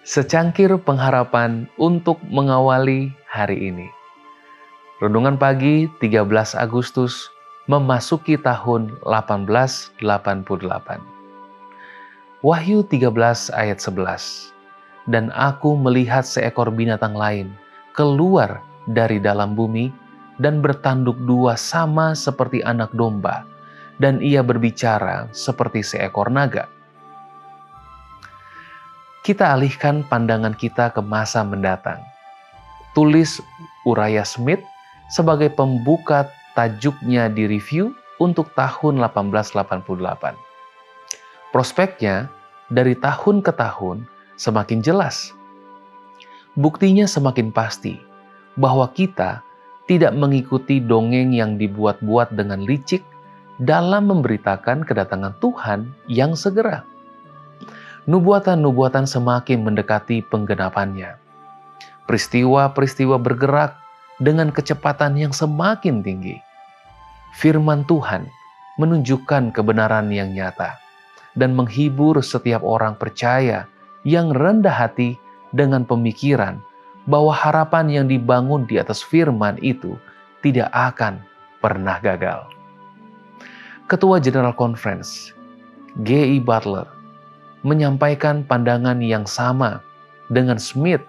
Secangkir pengharapan untuk mengawali hari ini. Renungan pagi 13 Agustus memasuki tahun 1888. Wahyu 13 ayat 11. Dan aku melihat seekor binatang lain keluar dari dalam bumi dan bertanduk dua sama seperti anak domba, dan ia berbicara seperti seekor naga. Kita alihkan pandangan kita ke masa mendatang. Tulis Uriah Smith sebagai pembuka tajuknya di review untuk tahun 1888. Prospeknya dari tahun ke tahun semakin jelas. Buktinya semakin pasti bahwa kita tidak mengikuti dongeng yang dibuat-buat dengan licik dalam memberitakan kedatangan Tuhan yang segera. Nubuatan-nubuatan semakin mendekati penggenapannya. Peristiwa-peristiwa bergerak dengan kecepatan yang semakin tinggi. Firman Tuhan menunjukkan kebenaran yang nyata dan menghibur setiap orang percaya yang rendah hati dengan pemikiran bahwa harapan yang dibangun di atas firman itu tidak akan pernah gagal. Ketua General Conference, G.E. Butler, menyampaikan pandangan yang sama dengan Smith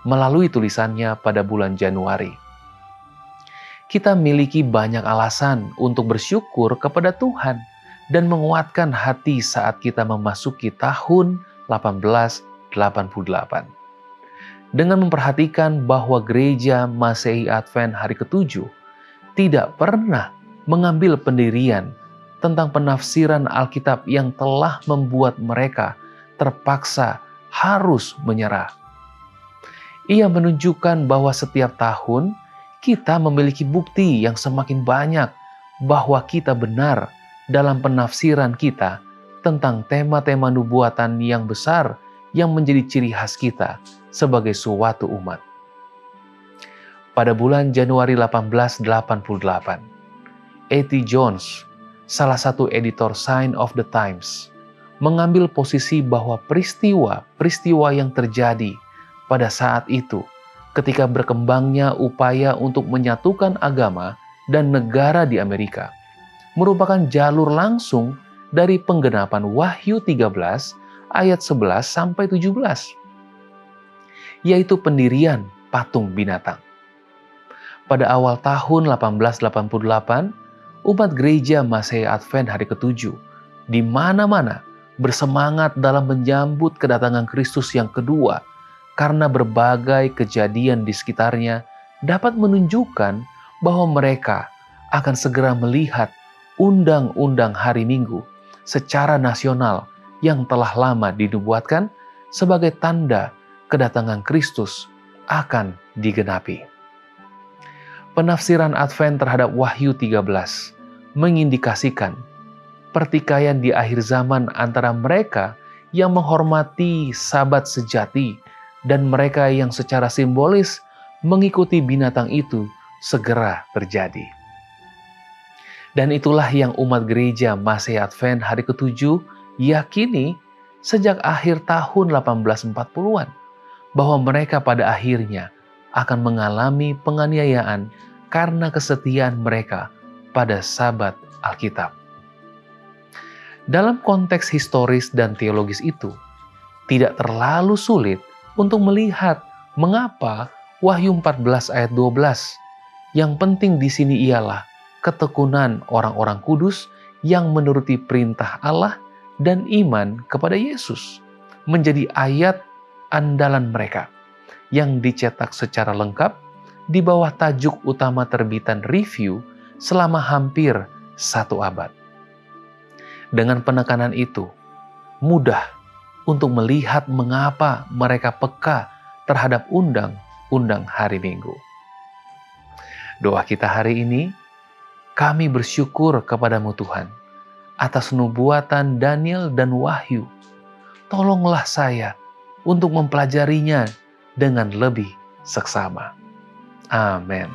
melalui tulisannya pada bulan Januari. Kita miliki banyak alasan untuk bersyukur kepada Tuhan dan menguatkan hati saat kita memasuki tahun 1888. Dengan memperhatikan bahwa Gereja Masehi Advent hari ke-7 tidak pernah mengambil pendirian tentang penafsiran Alkitab yang telah membuat mereka terpaksa harus menyerah. Ia menunjukkan bahwa setiap tahun kita memiliki bukti yang semakin banyak bahwa kita benar dalam penafsiran kita tentang tema-tema nubuatan yang besar yang menjadi ciri khas kita sebagai suatu umat. Pada bulan Januari 1888, A.T. Jones, salah satu editor Sign of the Times, mengambil posisi bahwa peristiwa yang terjadi pada saat itu ketika berkembangnya upaya untuk menyatukan agama dan negara di Amerika merupakan jalur langsung dari penggenapan Wahyu 13 ayat 11 sampai 17, yaitu pendirian patung binatang. Pada awal tahun 1888, umat Gereja Masehi Advent hari ke-7 di mana-mana bersemangat dalam menyambut kedatangan Kristus yang kedua karena berbagai kejadian di sekitarnya dapat menunjukkan bahwa mereka akan segera melihat undang-undang hari Minggu secara nasional yang telah lama dinubuatkan sebagai tanda kedatangan Kristus akan digenapi. Penafsiran Advent terhadap Wahyu 13 mengindikasikan pertikaian di akhir zaman antara mereka yang menghormati Sabat sejati dan mereka yang secara simbolis mengikuti binatang itu segera terjadi. Dan itulah yang umat Gereja Masehi Advent hari ke-7 yakini sejak akhir tahun 1840-an bahwa mereka pada akhirnya akan mengalami penganiayaan karena kesetiaan mereka pada Sabat Alkitab. Dalam konteks historis dan teologis itu, tidak terlalu sulit untuk melihat mengapa Wahyu 14 ayat 12. Yang penting di sini ialah ketekunan orang-orang kudus yang menuruti perintah Allah dan iman kepada Yesus menjadi ayat andalan mereka yang dicetak secara lengkap di bawah tajuk utama terbitan review selama hampir 1 abad. Dengan penekanan itu, mudah untuk melihat mengapa mereka peka terhadap undang-undang hari Minggu. Doa kita hari ini, kami bersyukur kepadamu Tuhan, atas nubuatan Daniel dan Wahyu. Tolonglah saya untuk mempelajarinya dengan lebih seksama. Amin.